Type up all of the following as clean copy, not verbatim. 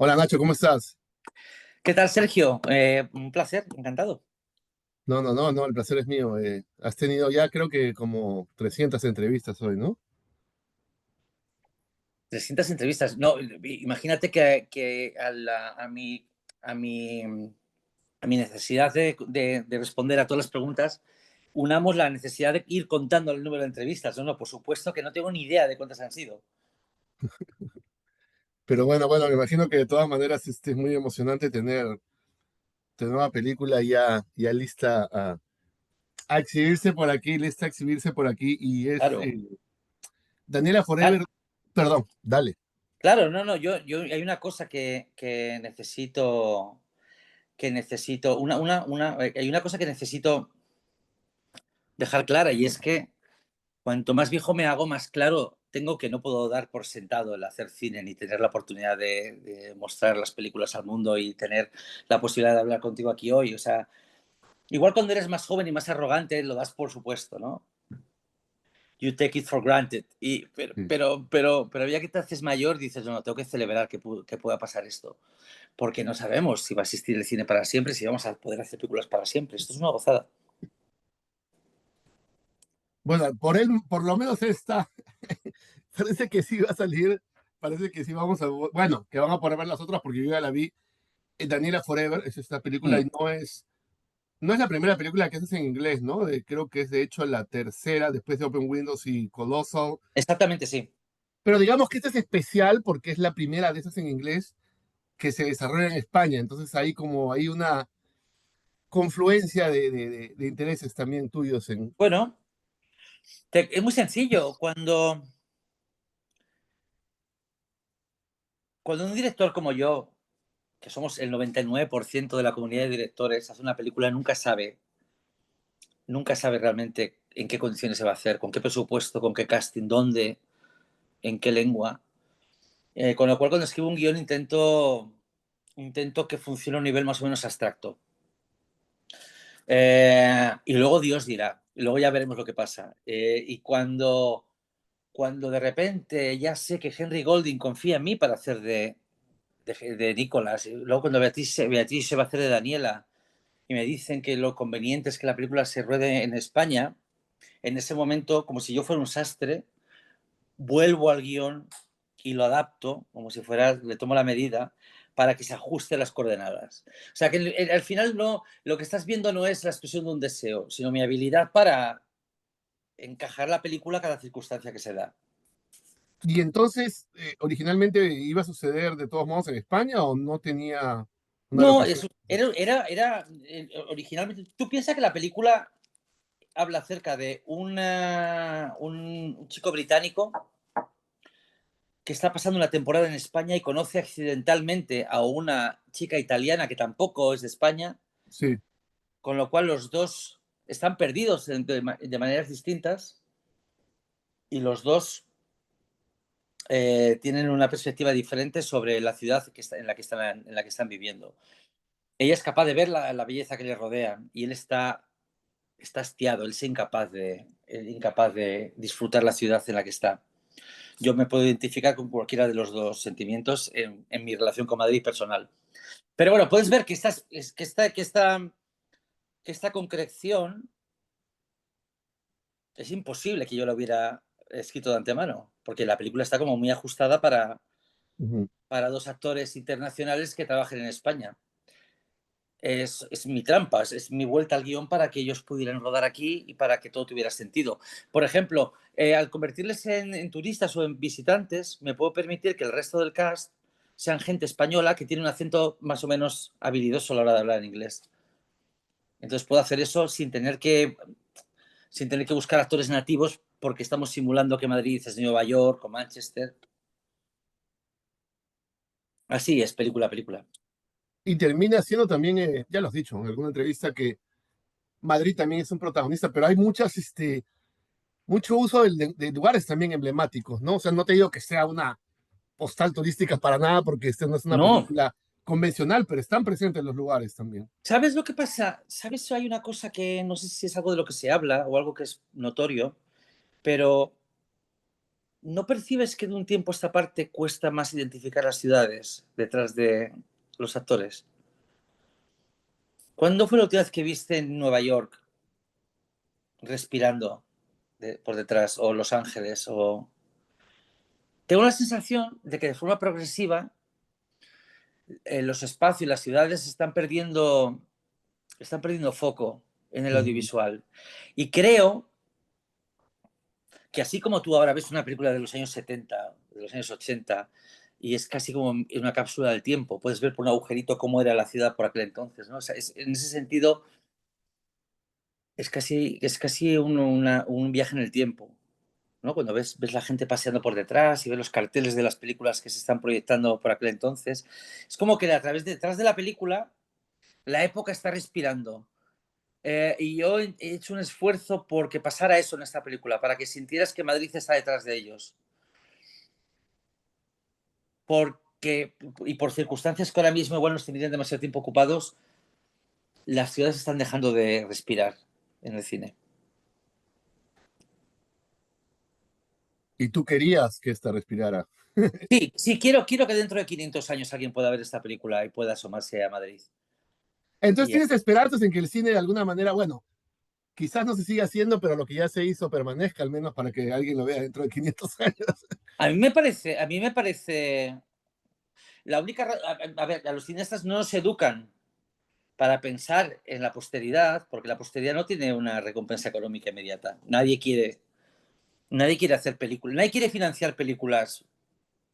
Hola Nacho, ¿cómo estás? ¿Qué tal, Sergio? Un placer, encantado. No, el placer es mío. Has tenido ya creo que como 300 entrevistas hoy, ¿no? 300 entrevistas. No, imagínate que a mi, a mi necesidad de responder a todas las preguntas, unamos la necesidad de ir contando el número de entrevistas. No, no, por supuesto que no tengo ni idea de cuántas han sido. Pero bueno, me imagino que de todas maneras es muy emocionante tener tu nueva película ya lista a exhibirse por aquí, lista a exhibirse por aquí. Y es Claro. Daniela Ah, Forever, perdón, dale. claro, no, no, hay una cosa que necesito, hay una cosa que necesito dejar clara y es que cuanto más viejo me hago, más claro tengo que no puedo dar por sentado el hacer cine ni tener la oportunidad de mostrar las películas al mundo y tener la posibilidad de hablar contigo aquí hoy. O sea, igual cuando eres más joven y más arrogante lo das por supuesto, ¿no? You take it for granted. Sí. Pero ya que te haces mayor, dices, no, tengo que celebrar que pueda pasar esto. Porque no sabemos si va a existir el cine para siempre, si vamos a poder hacer películas para siempre. Esto es una gozada. Bueno, por lo menos esta, parece que sí va a salir, parece que sí vamos a, bueno, que van a poder ver las otras porque yo ya la vi. Daniela Forever es esta película Mm, y no es la primera película que haces en inglés, ¿no? Creo que es de hecho la tercera después de Open Windows y Colossal. exactamente, sí. Pero digamos que esta es especial porque es la primera de esas en inglés que se desarrolla en España. Entonces ahí como hay una confluencia de intereses también tuyos en... Bueno, es muy sencillo. Cuando un director como yo, que somos el 99% de la comunidad de directores, hace una película, nunca sabe realmente en qué condiciones se va a hacer, con qué presupuesto, con qué casting, dónde, en qué lengua. Con lo cual, cuando escribo un guión, intento que funcione a un nivel más o menos abstracto. Y luego Dios dirá, y luego ya veremos lo que pasa. Y cuando de repente ya sé que Henry Golding confía en mí para hacer de Nicolás, y luego cuando Beatriz se va a hacer de Daniela, y me dicen que lo conveniente es que la película se ruede en España, en ese momento, como si yo fuera un sastre, vuelvo al guión y lo adapto, como si fuera, le tomo la medida para que se ajuste a las coordenadas. O sea, que al final no, lo que estás viendo no es la expresión de un deseo, sino mi habilidad para encajar la película a cada circunstancia que se da. Y entonces, originalmente iba a suceder de todos modos en España o no tenía una No, locación. eso originalmente. Tú piensas que la película habla acerca de un chico británico que está pasando una temporada en España y conoce accidentalmente a una chica italiana que tampoco es de España, Sí. con lo cual los dos están perdidos de maneras distintas y los dos tienen una perspectiva diferente sobre la ciudad en la que están viviendo. Ella es capaz de ver la belleza que le rodea y él está hastiado, él es incapaz de disfrutar la ciudad en la que está. Yo me puedo identificar con cualquiera de los dos sentimientos en mi relación con Madrid personal. Pero bueno, puedes ver que esta concreción es imposible que yo la hubiera escrito de antemano, porque la película está como muy ajustada Ujú. para dos actores internacionales que trabajen en España. Es mi trampa, es mi vuelta al guión para que ellos pudieran rodar aquí y para que todo tuviera sentido. Por ejemplo, al convertirles en turistas o en visitantes, me puedo permitir que el resto del cast sean gente española que tiene un acento más o menos habilidoso a la hora de hablar en inglés. Entonces puedo hacer eso sin tener que buscar actores nativos porque estamos simulando que Madrid es Nueva York o Manchester. Así es, película a película. Y termina siendo también, ya lo has dicho en alguna entrevista, que Madrid también es un protagonista, pero hay mucho uso de lugares también emblemáticos, ¿no? O sea, no te digo que sea una postal turística para nada, porque esta no es una No, película convencional, pero están presentes los lugares también. ¿sabes lo que pasa? ¿Sabes? Hay una cosa que no sé si es algo de lo que se habla o algo que es notorio, pero ¿no percibes que de un tiempo a esta parte cuesta más identificar las ciudades detrás de los actores? ¿Cuándo fue la última vez que viste en Nueva York respirando por detrás, o Los Ángeles? O... Tengo la sensación de que de forma progresiva los espacios y las ciudades están perdiendo foco en el Ujú. audiovisual. Y creo que así como tú ahora ves una película de los años 70, de los años 80, y es casi como en una cápsula del tiempo, puedes ver por un agujerito cómo era la ciudad por aquel entonces, ¿no? O sea, en ese sentido es casi un viaje en el tiempo, ¿no? Cuando ves la gente paseando por detrás y ves los carteles de las películas que se están proyectando por aquel entonces, es como que a través detrás de la película la época está respirando. Y yo he hecho un esfuerzo porque pasara eso en esta película, para que sintieras que Madrid está detrás de ellos. Porque, y por circunstancias que ahora mismo igual nos tendrían demasiado tiempo ocupados, las ciudades están dejando de respirar en el cine. Y tú querías que esta respirara. Sí, sí, quiero que dentro de 500 años alguien pueda ver esta película y pueda asomarse a Madrid. Entonces Y tienes esperanzas en que el cine de alguna manera, bueno, quizás no se siga haciendo, pero lo que ya se hizo permanezca, al menos para que alguien lo vea dentro de 500 años. a mí me parece, la única, a ver, a los cineastas no nos educan para pensar en la posteridad, porque la posteridad no tiene una recompensa económica inmediata. Nadie quiere hacer películas, nadie quiere financiar películas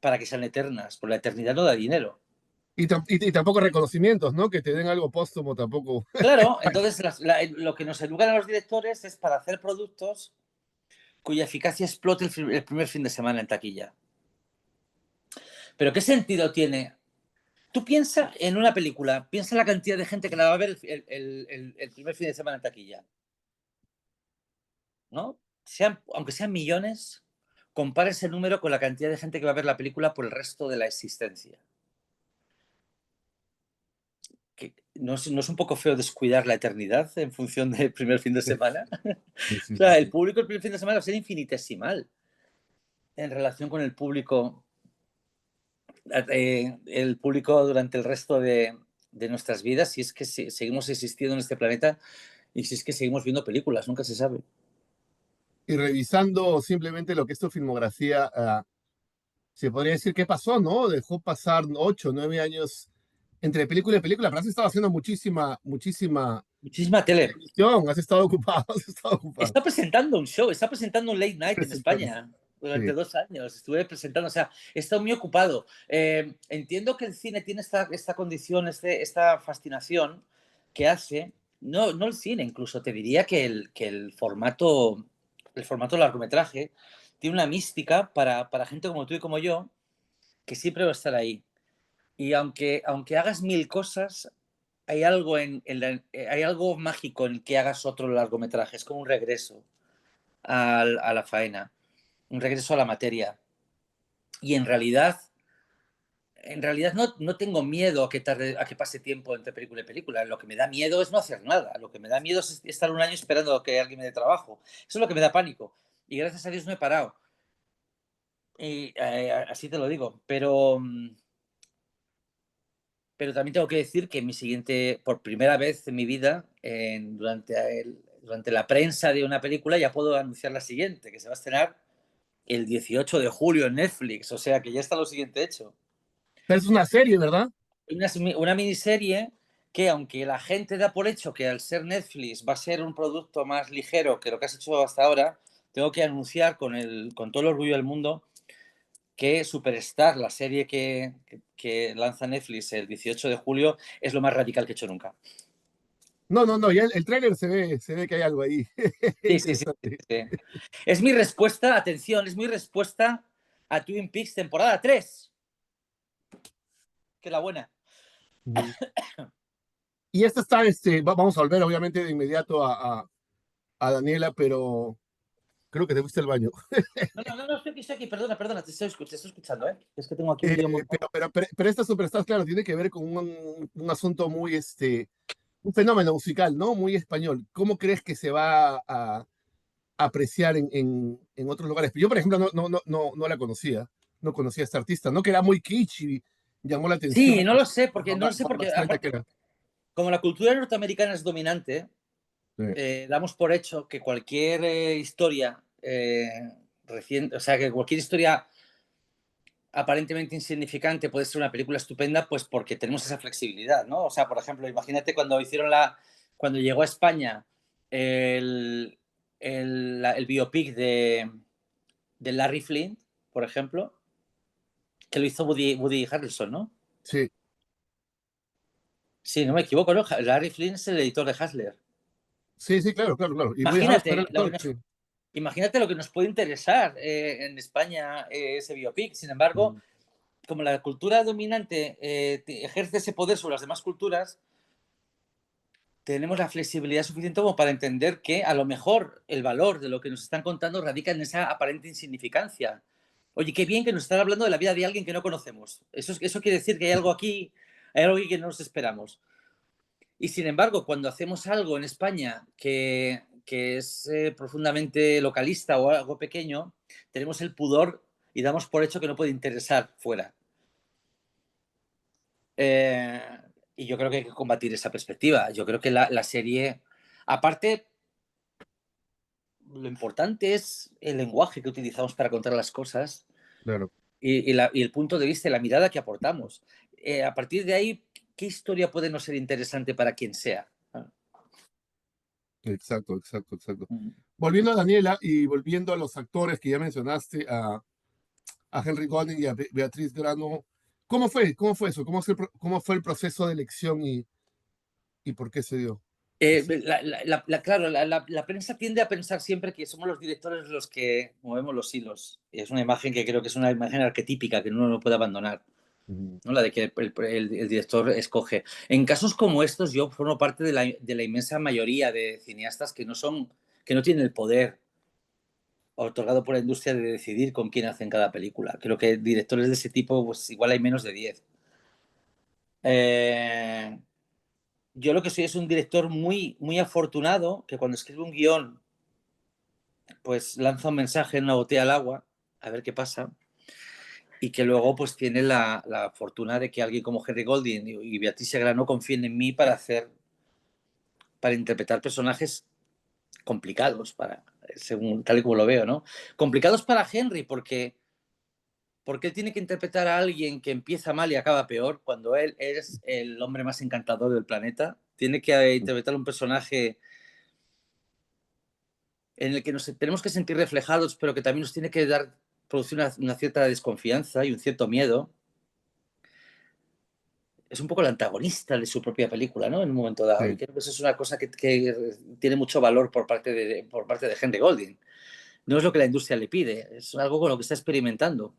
para que sean eternas, porque la eternidad no da dinero. Y tampoco reconocimientos, ¿no? Que te den algo póstumo tampoco. Claro, entonces lo que nos educan a los directores es para hacer productos cuya eficacia explote el primer fin de semana en taquilla. Pero ¿qué sentido tiene? Tú piensa en una película, piensa en la cantidad de gente que la va a ver el primer fin de semana en taquilla, ¿no? Aunque sean millones, compara ese número con la cantidad de gente que va a ver la película por el resto de la existencia. Que no es un poco feo descuidar la eternidad en función del primer fin de semana? Sí, sí, O sí, sea, el sí. público el primer fin de semana va a ser infinitesimal en relación con el público durante el resto de nuestras vidas, si es que seguimos existiendo en este planeta y si es que seguimos viendo películas, nunca se sabe. Y revisando simplemente lo que es tu filmografía, se podría decir qué pasó, ¿no? Dejó pasar 8, 9 años entre película y película, pero has estado haciendo muchísima Muchísima tele. televisión, has estado ocupado, has estado ocupado. Está presentando un show, está presentando un late night en Presentando. España durante Sí. 2 años. Estuve presentando, o sea, he estado muy ocupado. Entiendo que el cine tiene esta condición, esta fascinación que hace, no el cine, incluso te diría que el formato largometraje tiene una mística para gente como tú y como yo, que siempre va a estar ahí. Y aunque hagas mil cosas, hay algo mágico en que hagas otro largometraje. Es como un regreso a la faena, un regreso a la materia. Y en realidad no tengo miedo a que pase tiempo entre película y película. Lo que me da miedo es no hacer nada. Lo que me da miedo es estar un año esperando a que alguien me dé trabajo. Eso es lo que me da pánico. Y gracias a Dios no he parado. Y así te lo digo. Pero también tengo que decir que por primera vez en mi vida, durante la prensa de una película, ya puedo anunciar la siguiente, que se va a estrenar el 18 de julio en Netflix. O sea que ya está lo siguiente hecho. Pero es una serie, ¿verdad? Una miniserie que, aunque la gente da por hecho que al ser Netflix va a ser un producto más ligero que lo que has hecho hasta ahora, tengo que anunciar con todo el orgullo del mundo que Superstar, la serie que lanza Netflix el 18 de julio, es lo más radical que he hecho nunca. No, no, no, ya el tráiler se ve que hay algo ahí. Sí, sí, sí, sí, Interesante. sí. Es mi respuesta, atención, es mi respuesta a Twin Peaks temporada 3. Que la buena. Ujú. Y esta está, vamos a volver obviamente de inmediato a Daniela, pero creo que te fuiste al baño. No, estoy aquí, perdona, te estoy escuchando, ¿eh? Es que tengo aquí un lío montado. Pero esta Superstar, claro, tiene que ver con un asunto muy, un fenómeno musical, ¿no? Muy español. ¿Cómo crees que se va a apreciar en otros lugares. Yo, por ejemplo, no la conocía, no conocía a esta artista, no que era muy kitsch y llamó la atención Sí, no lo sé, porque, no lo sé por lo porque abstracta que era. como la cultura norteamericana es dominante, Sí, damos por hecho que cualquier historia reciente, o sea, que cualquier historia aparentemente insignificante puede ser una película estupenda, pues porque tenemos esa flexibilidad, ¿no? O sea, por ejemplo, imagínate cuando llegó a España el, el biopic de Larry Flint, por ejemplo, que lo hizo Woody Harrelson, ¿no? sí, Sí, no me equivoco, ¿no? Larry Flint es el editor de Hustler. sí, sí, claro, claro, claro. Y Woody Harrelson era Imagínate el actor, sí. imagínate lo que nos puede interesar en España ese biopic. Sin embargo, Mm, como la cultura dominante ejerce ese poder sobre las demás culturas, tenemos la flexibilidad suficiente como para entender que a lo mejor el valor de lo que nos están contando radica en esa aparente insignificancia. Oye, qué bien que nos están hablando de la vida de alguien que no conocemos. Eso quiere decir que hay algo aquí que no nos esperamos. Y sin embargo, cuando hacemos algo en España que es profundamente localista o algo pequeño, tenemos el pudor y damos por hecho que no puede interesar fuera. Eh, y yo creo que hay que combatir esa perspectiva. Yo creo que la serie, aparte, lo importante es el lenguaje que utilizamos para contar las cosas claro, y el punto de vista y la mirada que aportamos. A partir de ahí, ¿qué historia puede no ser interesante para quien sea? exacto, exacto, exacto. Mm. Volviendo a Daniela y volviendo a los actores que ya mencionaste, a Henry Golding y a Beatriz Grano, ¿cómo fue? ¿Cómo fue eso? ¿Cómo fue el proceso de elección y por qué se dio así? Claro, la prensa tiende a pensar siempre que somos los directores los que movemos los hilos. Es una imagen que creo que es una imagen arquetípica que uno no puede abandonar, Ujú, ¿no? La de que el director escoge. En casos como estos, yo formo parte de la inmensa mayoría de cineastas que no tienen el poder otorgado por la industria de decidir con quién hacen cada película. Creo que directores de ese tipo, pues igual hay menos de 10. Eh, yo lo que soy es un director muy, muy afortunado que cuando escribe un guión pues lanza un mensaje en una botella al agua, a ver qué pasa, y que luego pues tiene la fortuna de que alguien como Henry Golding y Beatrice Grano confíen en mí para interpretar personajes complicados, según tal y como lo veo, ¿no? Complicados para Henry porque él tiene que interpretar a alguien que empieza mal y acaba peor, cuando él es el hombre más encantador del planeta. Tiene que interpretar un personaje en el que nos tenemos que sentir reflejados, pero que también nos tiene que producir una cierta desconfianza y un cierto miedo. Es un poco el antagonista de su propia película, ¿no? En un momento dado. Y sí, creo que eso es una cosa que tiene mucho valor por parte de Henry Golding. No es lo que la industria le pide, es algo con lo que está experimentando.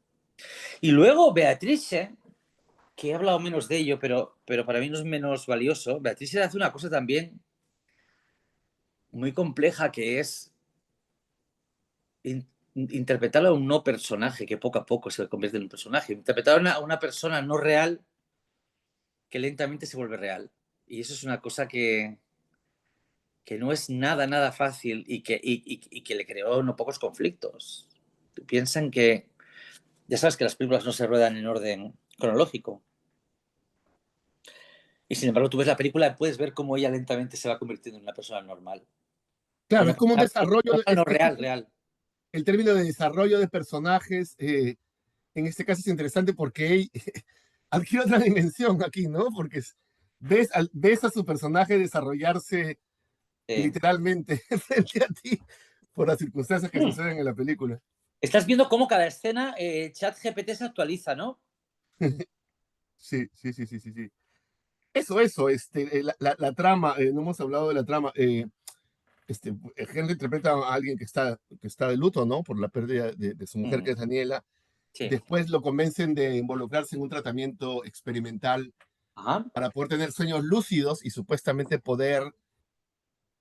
Y luego Beatrice, que he hablado menos de ello, pero para mí no es menos valioso. Beatrice hace una cosa también muy compleja que es interpretar a un no personaje que poco a poco se convierte en un personaje. Interpretar a una persona no real que lentamente se vuelve real. Y eso es una cosa que no es nada, nada fácil y que le creó no pocos conflictos. Piensan que, ya sabes que las películas no se ruedan en orden cronológico. Y sin embargo, tú ves la película y puedes ver cómo ella lentamente se va convirtiendo en una persona normal. claro, Una es como un persona desarrollo, normal, no real, real. el término de desarrollo de personajes, en este caso es interesante porque adquiere otra dimensión aquí, ¿no? Porque ves a su personaje desarrollarse Sí. literalmente frente a ti por las circunstancias que suceden en la película. Estás viendo cómo cada escena ChatGPT se actualiza, ¿no? Sí, sí, sí, sí, sí, sí. Eso, la trama, no hemos hablado de la trama. Henry interpreta a alguien que está de luto, ¿no? Por la pérdida de su mujer, que es Daniela. Sí. Después lo convencen de involucrarse en un tratamiento experimental Ajá. para poder tener sueños lúcidos y supuestamente poder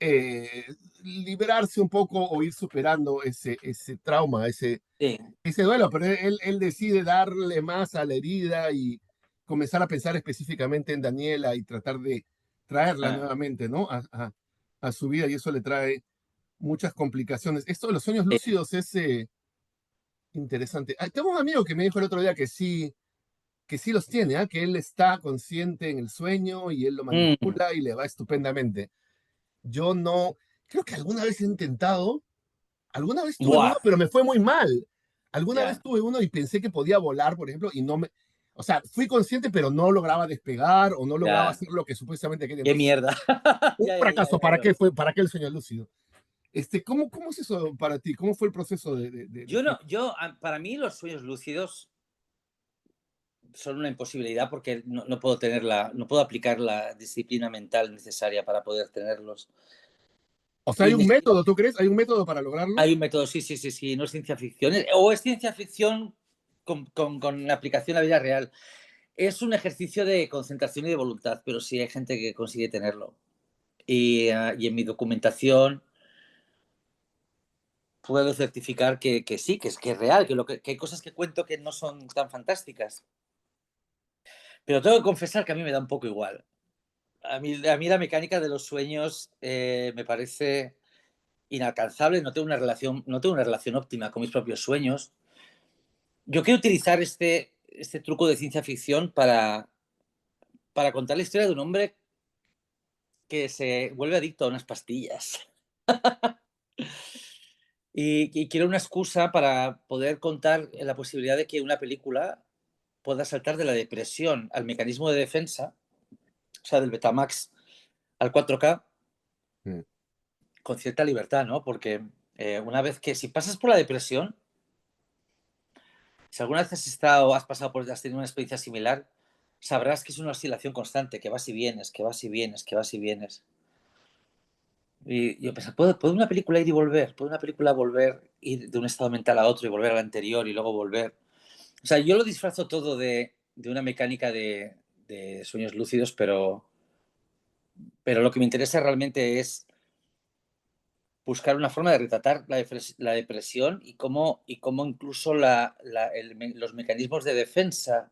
eh, liberarse un poco o ir superando ese trauma, Sí. ese duelo, pero él decide darle más a la herida y comenzar a pensar específicamente en Daniela y tratar de traerla Ah, nuevamente, ¿no? A su vida y eso le trae muchas complicaciones. Esto de los sueños lúcidos es interesante. Ah, tengo un amigo que me dijo el otro día que sí los tiene, ¿ah? Que él está consciente en el sueño y él lo Mm, manipula y le va estupendamente. Yo no, creo que alguna vez he intentado, alguna vez tuve uno, buah, pero me fue muy mal. Alguna vez ya. tuve uno y pensé que podía volar, por ejemplo, y no me, o sea, fui consciente, pero no lograba despegar o no lograba Ya, hacer lo que supuestamente quería. qué Entonces, mierda. un fracaso. Ya ¿Para veo. qué fue? ¿Para qué el sueño lúcido? ¿Cómo es eso para ti? ¿Cómo fue el proceso de Yo no, sueño? para mí los sueños lúcidos son una imposibilidad porque no puedo tenerla, no puedo aplicar la disciplina mental necesaria para poder tenerlos. O sea, ¿hay Y un método, tú crees? ¿Hay un método para lograrlo? hay un método, sí, sí, sí, sí, no es ciencia ficción, o es ciencia ficción con aplicación a la vida real. Es un ejercicio de concentración y de voluntad, pero sí hay gente que consigue tenerlo. Y en mi documentación puedo certificar que sí, que es real, que hay cosas que cuento que no son tan fantásticas. Pero tengo que confesar que a mí me da un poco igual. A mí la mecánica de los sueños me parece inalcanzable, no tengo una relación óptima con mis propios sueños. Yo quiero utilizar este truco de ciencia ficción para contar la historia de un hombre que se vuelve adicto a unas pastillas. Y quiero una excusa para poder contar la posibilidad de que una película pueda saltar de la depresión al mecanismo de defensa, o sea, del Betamax al 4K, Mm. con cierta libertad, ¿no? Porque una vez que si pasas por la depresión, si alguna vez has pasado por, has tenido una experiencia similar, sabrás que es una oscilación constante, que vas y vienes, que vas y vienes, que vas y vienes. Y yo pensaba, ¿puede una película ir y volver? ¿Puede una película volver, ir de un estado mental a otro y volver al anterior y luego volver? O sea, yo lo disfrazo todo de una mecánica de sueños lúcidos, pero lo que me interesa realmente es buscar una forma de retratar la depresión y cómo incluso los mecanismos de defensa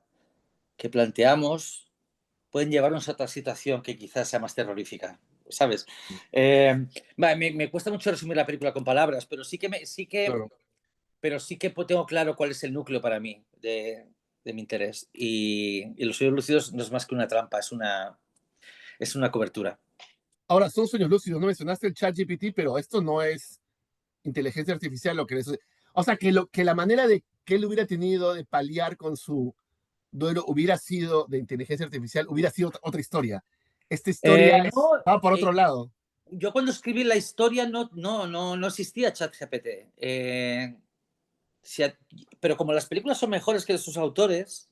que planteamos pueden llevarnos a otra situación que quizás sea más terrorífica, ¿sabes? Me cuesta mucho resumir la película con palabras, Claro. pero sí que tengo claro cuál es el núcleo para mí de mi interés. Y los sueños lúcidos no es más que una trampa, es una cobertura. Ahora, son sueños lúcidos, no mencionaste el chat GPT, pero esto no es inteligencia artificial lo que es. O sea, que la manera de que él hubiera tenido de paliar con su duelo hubiera sido de inteligencia artificial, hubiera sido otra historia. Esta historia No, va por otro lado. yo cuando escribí la historia no existía ChatGPT. Si a- pero como las películas son mejores que sus autores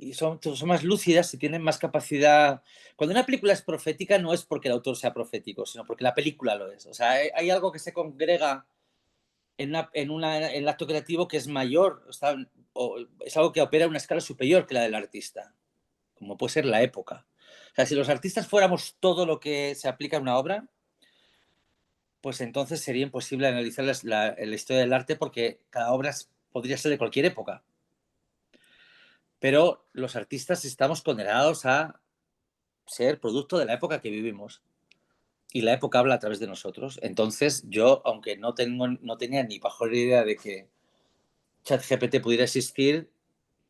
y son más lúcidas y tienen más capacidad. Cuando una película es profética no es porque el autor sea profético, sino porque la película lo es. O sea, hay algo que se congrega en el acto creativo que es mayor, o es algo que opera a una escala superior que la del artista, como puede ser la época. O sea, si los artistas fuéramos todo lo que se aplica a una obra, pues entonces sería imposible analizar la historia del arte porque cada obra podría ser de cualquier época. Pero los artistas estamos condenados a ser producto de la época que vivimos y la época habla a través de nosotros. Entonces yo, aunque no tenía ni pajolera idea de que ChatGPT pudiera existir,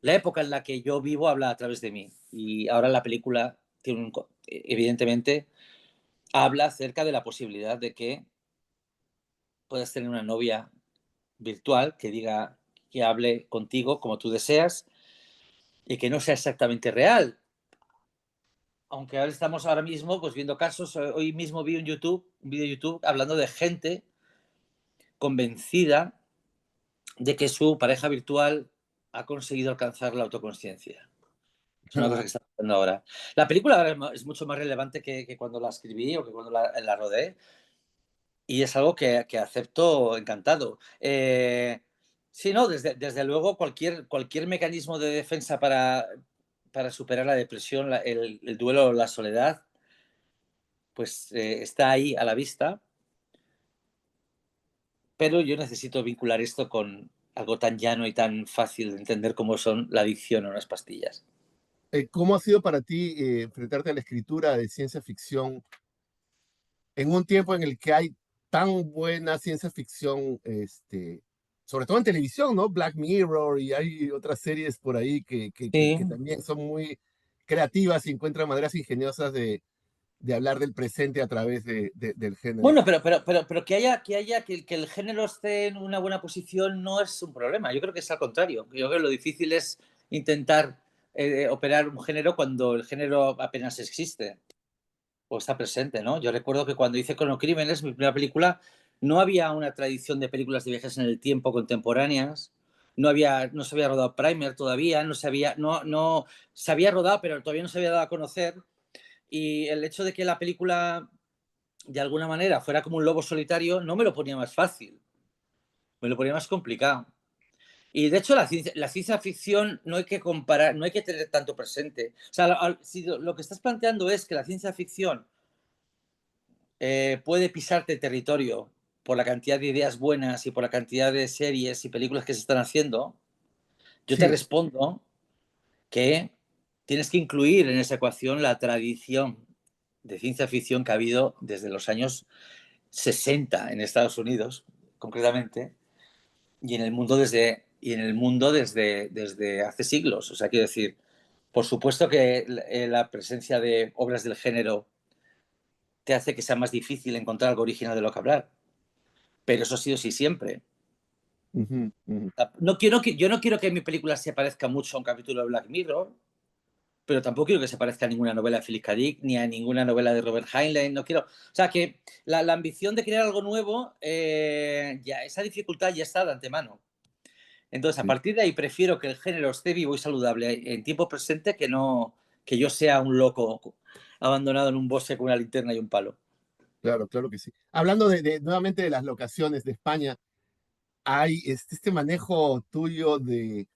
la época en la que yo vivo habla a través de mí. Y ahora la película evidentemente habla acerca de la posibilidad de que puedas tener una novia virtual que hable contigo como tú deseas y que no sea exactamente real. Aunque ahora estamos ahora mismo pues viendo casos, hoy mismo vi un vídeo de YouTube hablando de gente convencida de que su pareja virtual ha conseguido alcanzar la autoconsciencia. Es una cosa que está pasando ahora. La película ahora es mucho más relevante que cuando la escribí o que cuando la rodé y es algo que acepto encantado. Sí, no, desde luego cualquier mecanismo de defensa para superar la depresión, el duelo, la soledad, pues está ahí a la vista, pero yo necesito vincular esto con algo tan llano y tan fácil de entender como son la adicción a unas pastillas. ¿Cómo ha sido para ti enfrentarte a la escritura de ciencia ficción en un tiempo en el que hay tan buena ciencia ficción, sobre todo en televisión, ¿no? Black Mirror y hay otras series por ahí que Sí. también son muy creativas y encuentran maneras ingeniosas de hablar del presente a través del género. Bueno, pero que el género esté en una buena posición no es un problema. Yo creo que es al contrario. Yo creo que lo difícil es intentar operar un género cuando el género apenas existe o está presente, ¿no? Yo recuerdo que cuando hice Cronocrímenes, mi primera película, no había una tradición de películas de viajes en el tiempo contemporáneas. No se había rodado Primer todavía, no se había rodado, pero todavía no se había dado a conocer. Y el hecho de que la película de alguna manera fuera como un lobo solitario, no me lo ponía más fácil, me lo ponía más complicado. Y de hecho la ciencia ficción no hay que comparar, no hay que tener tanto presente. O sea, si lo que estás planteando es que la ciencia ficción puede pisarte territorio por la cantidad de ideas buenas y por la cantidad de series y películas que se están haciendo, yo te Sí. respondo que tienes que incluir en esa ecuación la tradición de ciencia ficción que ha habido desde los años 60 en Estados Unidos, concretamente, y en el mundo desde hace siglos. O sea, quiero decir, por supuesto que la presencia de obras del género te hace que sea más difícil encontrar algo original de lo que hablar, pero eso ha sido así siempre. Ujú, ujú. Yo no quiero que mi película se parezca mucho a un capítulo de Black Mirror, pero tampoco quiero que se parezca a ninguna novela de Philip K. Dick ni a ninguna novela de Robert Heinlein. No quiero, o sea, que la ambición de crear algo nuevo, ya esa dificultad ya está de antemano. Entonces, a Sí, partir de ahí, prefiero que el género esté vivo y saludable en tiempo presente que no que yo sea un loco abandonado en un bosque con una linterna y un palo. claro, claro que sí. Hablando nuevamente de las locaciones de España, hay este manejo tuyo de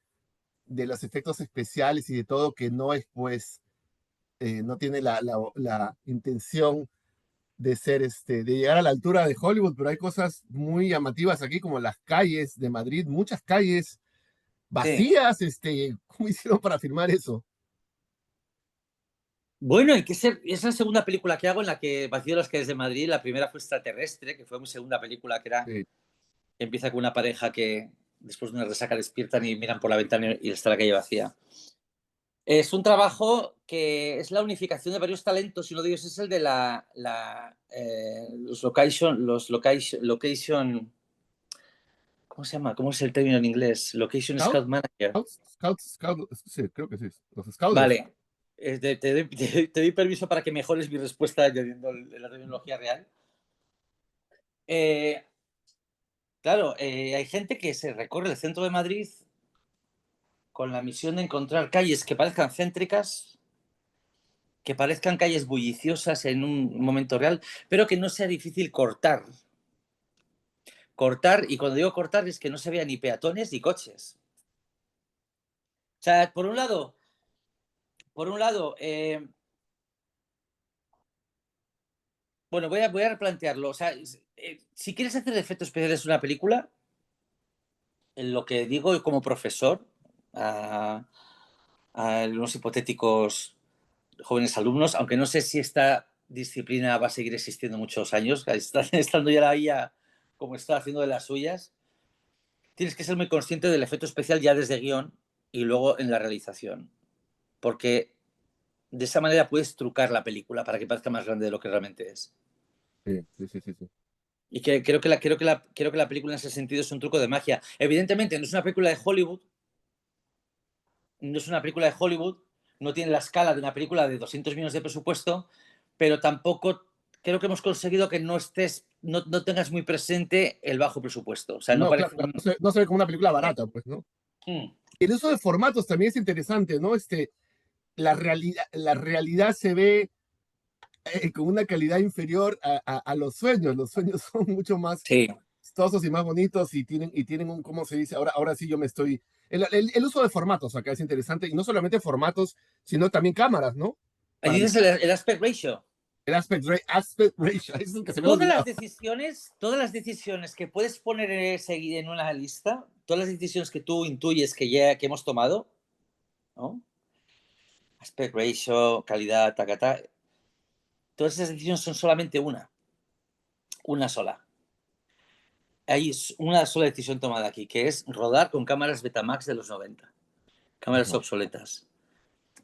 los efectos especiales y de todo que no es, pues, no tiene la intención de ser, de llegar a la altura de Hollywood, pero hay cosas muy llamativas aquí, como las calles de Madrid, muchas calles Sí. vacías, ¿cómo hicieron para filmar eso? Bueno, hay que ser. Es la segunda película que hago en la que vacío las calles de Madrid. La primera fue Extraterrestre, que fue mi segunda película, Sí. que empieza con una pareja que después de una resaca despiertan y miran por la ventana y está la calle vacía. Es un trabajo que es la unificación de varios talentos y uno de ellos es el de location, ¿cómo se llama? ¿Cómo es el término en inglés? Location ¿Scout? Scout Manager. Sí, creo que sí, los scouters. Vale. Te doy permiso para que mejores mi respuesta añadiendo la terminología real. Eh, claro, hay gente que se recorre el centro de Madrid con la misión de encontrar calles que parezcan céntricas, que parezcan calles bulliciosas en un momento real, pero que no sea difícil cortar. Cortar, y cuando digo cortar es que no se vean ni peatones ni coches. O sea, por un lado, bueno, voy a replantearlo. O sea, si quieres hacer efectos especiales en una película, en lo que digo como profesor a, a unos hipotéticos jóvenes alumnos, aunque no sé si esta disciplina va a seguir existiendo muchos años, estando ya la IA como está haciendo de las suyas, tienes que ser muy consciente del efecto especial ya desde guión y luego en la realización, porque de esa manera puedes trucar la película para que parezca más grande de lo que realmente es. Sí, sí, sí, sí, sí. Y creo que la película en ese sentido es un truco de magia. Evidentemente, no es una película de Hollywood, no es una película de Hollywood, no tiene la escala de una película de 200 millones de presupuesto, pero tampoco creo que hemos conseguido que no tengas muy presente el bajo presupuesto. O sea, no No, claro, parece claro, un... no se ve como una película barata, pues, ¿no? Mm, El uso de formatos también es interesante, ¿no? La realidad se ve con una calidad inferior a los sueños. Los sueños son mucho más sí. vistosos y más bonitos y tienen un, ¿cómo se dice? Ahora sí yo me estoy... El uso de formatos acá es interesante, y no solamente formatos, sino también cámaras, ¿no? Ahí Para dices el aspect ratio. el aspect ratio, es el que se me ha olvidado. Todas las decisiones que puedes poner seguir en una lista, todas las decisiones que tú intuyes que hemos tomado, ¿no? Aspect ratio, calidad, tacata, todas esas decisiones son solamente una sola. hay una sola decisión tomada aquí, que es rodar con cámaras Betamax de los 90, cámaras Ajá. obsoletas.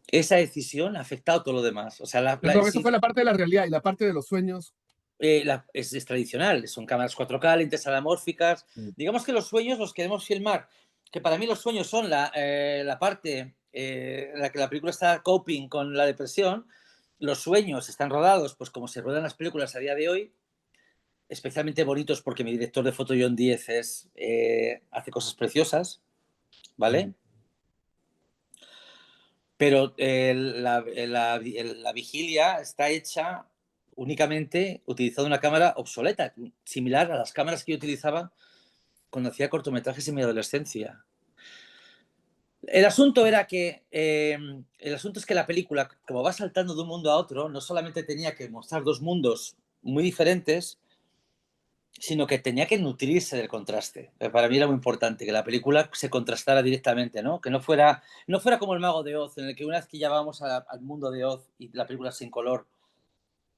Esa decisión ha afectado todo lo demás. O sea, Perdón, eso fue la parte de la realidad y la parte de los sueños. es tradicional, son cámaras 4K, lentes anamórficas. Mm. Digamos que los sueños los queremos filmar, que para mí los sueños son la parte en la que la película está coping con la depresión. Los sueños están rodados, pues como se ruedan las películas a día de hoy, especialmente bonitos porque mi director de foto, John Diez, hace cosas preciosas, ¿vale? Ujú. Pero la vigilia está hecha únicamente utilizando una cámara obsoleta, similar a las cámaras que yo utilizaba cuando hacía cortometrajes en mi adolescencia. El asunto era que el asunto es que la película, como va saltando de un mundo a otro, no solamente tenía que mostrar dos mundos muy diferentes, sino que tenía que nutrirse del contraste. Para mí era muy importante que la película se contrastara directamente, ¿no? Que no fuera como El Mago de Oz, en el que una vez que ya vamos al mundo de Oz y la película sin color,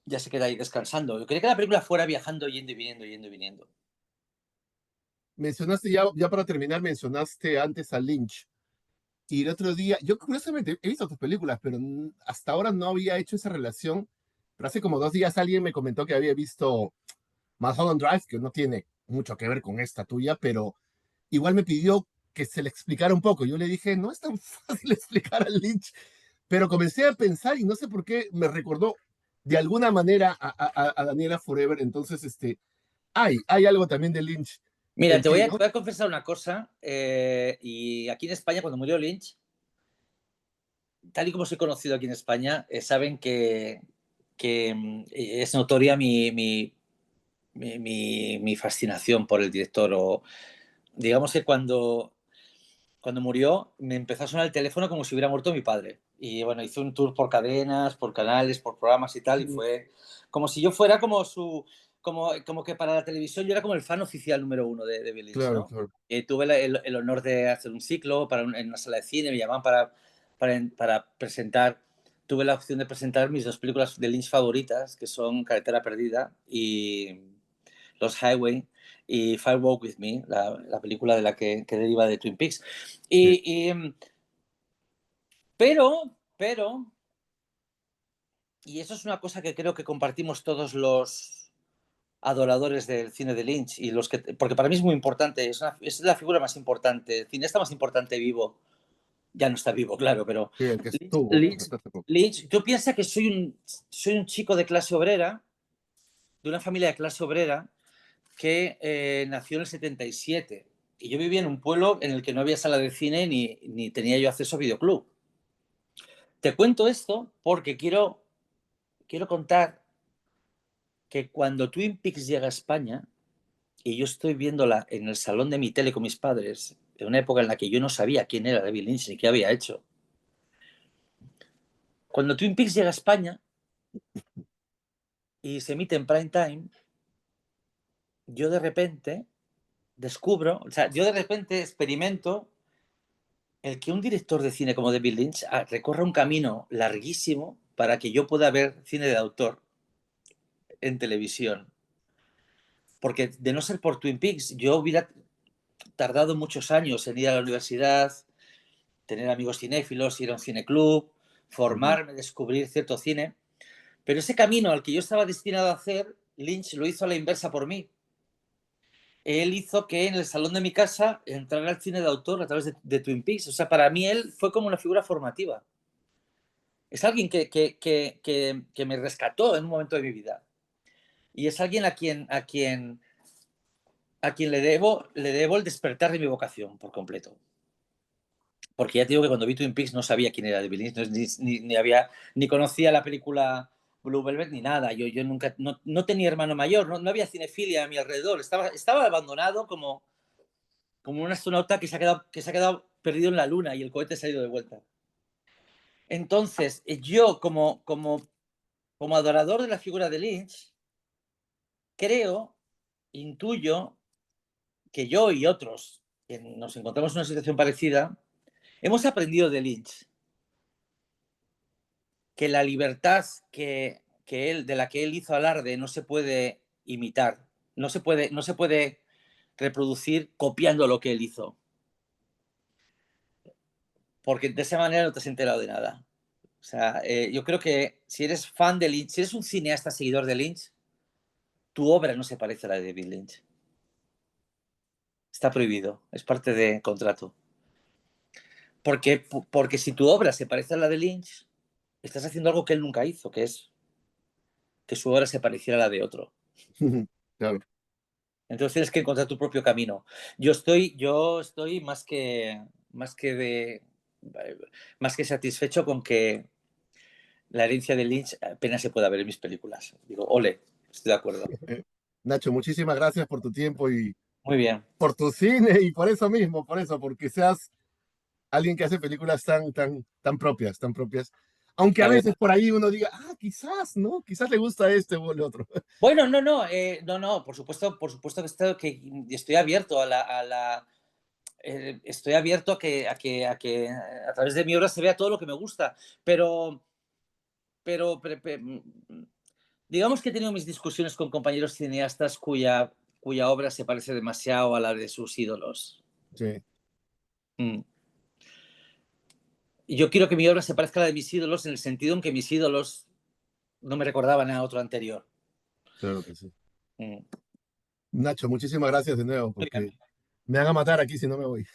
ya se queda ahí descansando. Yo quería que la película fuera viajando, yendo y viniendo, yendo y viniendo. Mencionaste ya para terminar, mencionaste antes a Lynch. Y el otro día, yo curiosamente he visto tus películas, pero hasta ahora no había hecho esa relación. Pero hace como 2 días alguien me comentó que había visto Mulholland Drive, que no tiene mucho que ver con esta tuya, pero igual me pidió que se le explicara un poco. Yo le dije, no es tan fácil explicar a Lynch, pero comencé a pensar y no sé por qué me recordó de alguna manera a Daniela Forever. Entonces, hay algo también de Lynch Mira, en te voy ti, a, ¿no? te voy a confesar una cosa. Y aquí en España, cuando murió Lynch, tal y como soy conocido aquí en España, saben que es notoria mi fascinación por el director. O digamos que cuando murió me empezó a sonar el teléfono como si hubiera muerto mi padre. Y bueno, hizo un tour por cadenas, por canales, por programas y tal, y Mm. fue como si yo fuera como que para la televisión yo era como el fan oficial número uno de Bill Lynch, Claro, ¿no? claro. Tuve el honor de hacer un ciclo en una sala de cine, me llamaban para presentar, tuve la opción de presentar mis dos películas de Lynch favoritas, que son Carretera Perdida y Los Highway, y Fire Walk With Me, la película de que deriva de Twin Peaks. Sí. Pero, y eso es una cosa que creo que compartimos todos los adoradores del cine de Lynch, porque para mí es muy importante, es la figura más importante, el cineasta más importante vivo. Ya no está vivo, claro, pero Sí, el que Lynch, estuvo Lynch, hasta hace poco. Lynch, tú piensas que soy un chico de clase obrera, de una familia de clase obrera, que nació en el 77. Y yo vivía en un pueblo en el que no había sala de cine ni tenía yo acceso a videoclub. Te cuento esto porque quiero contar que cuando Twin Peaks llega a España, y yo estoy viéndola en el salón de mi tele con mis padres, en una época en la que yo no sabía quién era David Lynch ni qué había hecho. Cuando Twin Peaks llega a España y se emite en prime time, yo de repente yo de repente experimento el que un director de cine como David Lynch recorra un camino larguísimo para que yo pueda ver cine de autor en televisión. Porque de no ser por Twin Peaks, yo hubiera tardado muchos años en ir a la universidad, tener amigos cinéfilos, ir a un cineclub, Ujú. formarme, descubrir cierto cine. Pero ese camino al que yo estaba destinado a hacer, Lynch lo hizo a la inversa por mí. Él hizo que en el salón de mi casa entrara al cine de autor a través de Twin Peaks. O sea, para mí él fue como una figura formativa. Es alguien que me rescató en un momento de mi vida. Y es alguien a quien le debo el despertar de mi vocación por completo. Porque ya te digo que cuando vi Twin Peaks no sabía quién era David Lynch, ni conocía la película Blue Velvet ni nada. Yo nunca, no tenía hermano mayor, no había cinefilia a mi alrededor. Estaba abandonado como un astronauta que se ha quedado perdido en la luna y el cohete se ha ido de vuelta. Entonces, yo como adorador de la figura de Lynch, creo, intuyo que yo y otros que nos encontramos en una situación parecida, hemos aprendido de Lynch que la libertad de la que él hizo alarde no se puede imitar, no se puede reproducir copiando lo que él hizo. Porque de esa manera no te has enterado de nada. O sea, yo creo que si eres fan de Lynch, si eres un cineasta seguidor de Lynch, tu obra no se parece a la de David Lynch. Está prohibido, es parte de contrato. Porque si tu obra se parece a la de Lynch, estás haciendo algo que él nunca hizo, que es que su obra se pareciera a la de otro. Claro. Entonces tienes que encontrar tu propio camino. Yo estoy más que satisfecho con que la herencia de Lynch apenas se pueda ver en mis películas. Digo, ole, estoy de acuerdo. Nacho, muchísimas gracias por tu tiempo y Muy bien. por tu cine y por eso mismo, por eso, porque seas alguien que hace películas tan propias, tan propias. Aunque a Vale. veces por ahí uno diga, quizás, ¿no? Quizás le gusta este o el otro. Bueno, no, por supuesto que estoy abierto estoy abierto a que a través de mi obra se vea todo lo que me gusta, pero, digamos que he tenido mis discusiones con compañeros cineastas cuya obra se parece demasiado a la de sus ídolos. Sí, Mm. Y yo quiero que mi obra se parezca a la de mis ídolos en el sentido en que mis ídolos no me recordaban a otro anterior. claro que sí. Mm. Nacho, muchísimas gracias de nuevo, Muy bien. porque me van a matar aquí si no me voy.